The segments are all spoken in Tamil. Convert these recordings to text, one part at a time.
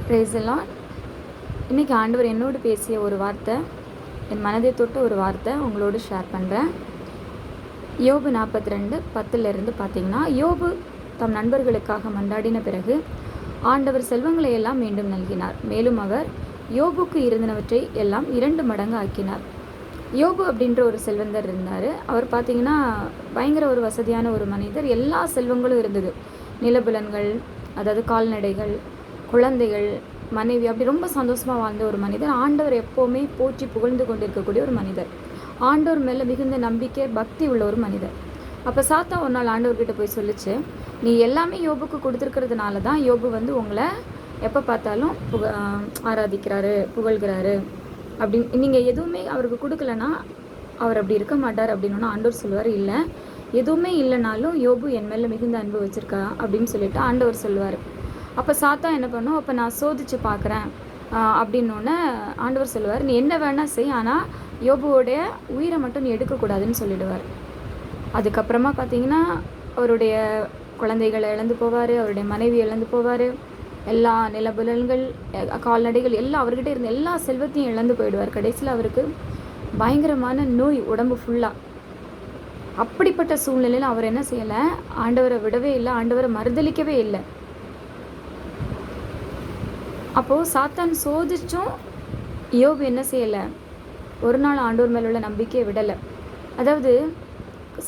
பிரைஸ் எல்லாம். இன்றைக்கி ஆண்டவர் என்னோடு பேசிய ஒரு வார்த்தை, என் மனதை தொட்டு ஒரு வார்த்தை உங்களோடு ஷேர் பண்ணுறேன். யோபு 42:10 பார்த்தீங்கன்னா, யோபு தம் நண்பர்களுக்காக மன்றாடின பிறகு ஆண்டவர் செல்வங்களை எல்லாம் மீண்டும் நல்கினார். மேலும் அவர் யோபுக்கு இருந்தனவற்றை எல்லாம் 2 மடங்கு ஆக்கினார். யோபு அப்படின்ற ஒரு செல்வந்தர் இருந்தார். அவர் பார்த்திங்கன்னா பயங்கர ஒரு வசதியான ஒரு மனிதர். எல்லா செல்வங்களும் இருந்தது. நிலபுலன்கள், அதாவது கால்நடைகள், குழந்தைகள், மனைவி, அப்படி ரொம்ப சந்தோஷமாக வாழ்ந்த ஒரு மனிதர். ஆண்டவர் எப்போவுமே போற்றி புகழ்ந்து கொண்டிருக்கக்கூடிய ஒரு மனிதர். ஆண்டவர் மேலே மிகுந்த நம்பிக்கை, பக்தி உள்ள ஒரு மனிதர். அப்போ சாத்தா ஒரு நாள் ஆண்டவர்கிட்ட போய் சொல்லிச்சு, நீ எல்லாமே யோபுக்கு கொடுத்துருக்கிறதுனால தான் யோபு உங்களை எப்போ பார்த்தாலும் ஆராதிக்கிறாரு, புகழ்கிறாரு அப்படின்னு. நீங்கள் எதுவுமே அவருக்கு கொடுக்கலன்னா அவர் அப்படி இருக்க மாட்டார் அப்படின்னு ஆண்டவர் சொல்லுவார். இல்லை, எதுவுமே இல்லைனாலும் யோபு என் மேலே மிகுந்த அன்பு வச்சுருக்கா அப்படின்னு சொல்லிட்டு ஆண்டவர் சொல்லுவார். அப்போ சாத்தா என்ன பண்ணும், அப்போ நான் சோதித்து பார்க்குறேன் அப்படின்னோடனே ஆண்டவர் சொல்லுவார், நீ என்ன வேணால் செய், ஆனால் யோபுவோடைய உயிரை மட்டும் நீ எடுக்கக்கூடாதுன்னு சொல்லிடுவார். அதுக்கப்புறமா பார்த்தீங்கன்னா அவருடைய குழந்தைகளை இழந்து போவார், அவருடைய மனைவி இழந்து போவார், எல்லா நிலபுலன்கள், கால்நடைகள் எல்லாம் அவர்கிட்ட இருந்த எல்லா செல்வத்தையும் இழந்து போயிடுவார். கடைசியில் அவருக்கு பயங்கரமான நோய், உடம்பு ஃபுல்லாக. அப்படிப்பட்ட சூழ்நிலையில் அவர் என்ன செய்யலை, ஆண்டவரை விடவே இல்லை, ஆண்டவரை மறுதளிக்கவே இல்லை. அப்போது சாத்தான் சோதிச்சும் யோபு என்ன செய்யலை, ஒரு நாள் ஆண்டவர் மேலே உள்ள நம்பிக்கையை விடலை. அதாவது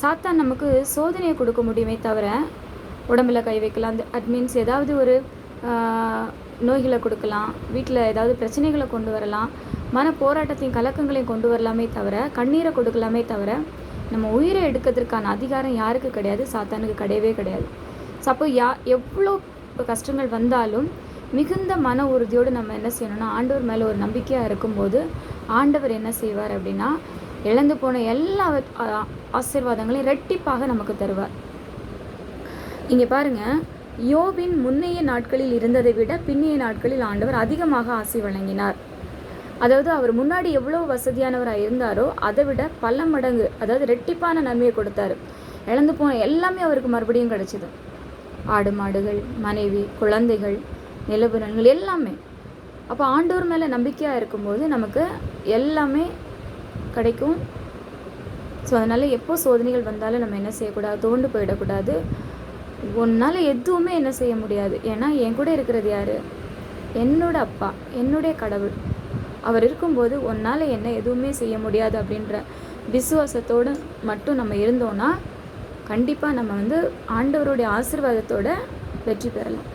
சாத்தான் நமக்கு சோதனையை கொடுக்க முடியுமே தவிர உடம்பில் கை வைக்கலாம், அட் மீன்ஸ் ஏதாவது ஒரு நோய்களை கொடுக்கலாம், வீட்டில் ஏதாவது பிரச்சனைகளை கொண்டு வரலாம், மன போராட்டத்தையும் கலக்கங்களையும் கொண்டு வரலாமே தவிர, கண்ணீரை கொடுக்கலாமே தவிர நம்ம உயிரை எடுக்கிறதுக்கான அதிகாரம் யாருக்கு கிடையாது, சாத்தானுக்கு கிடையவே கிடையாது. ஸோ அப்போ எவ்வளோ கஷ்டங்கள் வந்தாலும் மிகுந்த மன உறுதியோடு நம்ம என்ன செய்யணும்னா, ஆண்டவர் மேலே ஒரு நம்பிக்கையாக இருக்கும்போது ஆண்டவர் என்ன செய்வார் அப்படின்னா, இழந்து போன எல்லா ஆசீர்வாதங்களையும் ரெட்டிப்பாக நமக்கு தருவார். இங்கே பாருங்கள், யோபின் முன்னைய நாட்களில் இருந்ததை விட பின்னைய நாட்களில் ஆண்டவர் அதிகமாக ஆசி வழங்கினார். அதாவது அவர் முன்னாடி எவ்வளோ வசதியானவராக இருந்தாரோ அதை விட பல மடங்கு, அதாவது ரெட்டிப்பான நன்மையை கொடுத்தாரு. இழந்து போன எல்லாமே அவருக்கு மறுபடியும் கிடைச்சிது. ஆடு மாடுகள், மனைவி, குழந்தைகள், நிலபுலன்கள் எல்லாமே. அப்போ ஆண்டவர் மேலே நம்பிக்கையாக இருக்கும்போது நமக்கு எல்லாமே கிடைக்கும். ஸோ அதனால் எப்போ சோதனைகள் வந்தாலும் நம்ம என்ன செய்யக்கூடாது, தோண்டு போயிடக்கூடாது. உன்னால் எதுவுமே என்ன செய்ய முடியாது. ஏன்னா என் கூட இருக்கிறது யார், என்னோட அப்பா, என்னுடைய கடவுள். அவர் இருக்கும்போது உன்னால் என்ன எதுவுமே செய்ய முடியாது அப்படின்ற விசுவாசத்தோடு மட்டும் நம்ம இருந்தோன்னா கண்டிப்பாக நம்ம ஆண்டவருடைய ஆசீர்வாதத்தோடு வெற்றி பெறலாம்.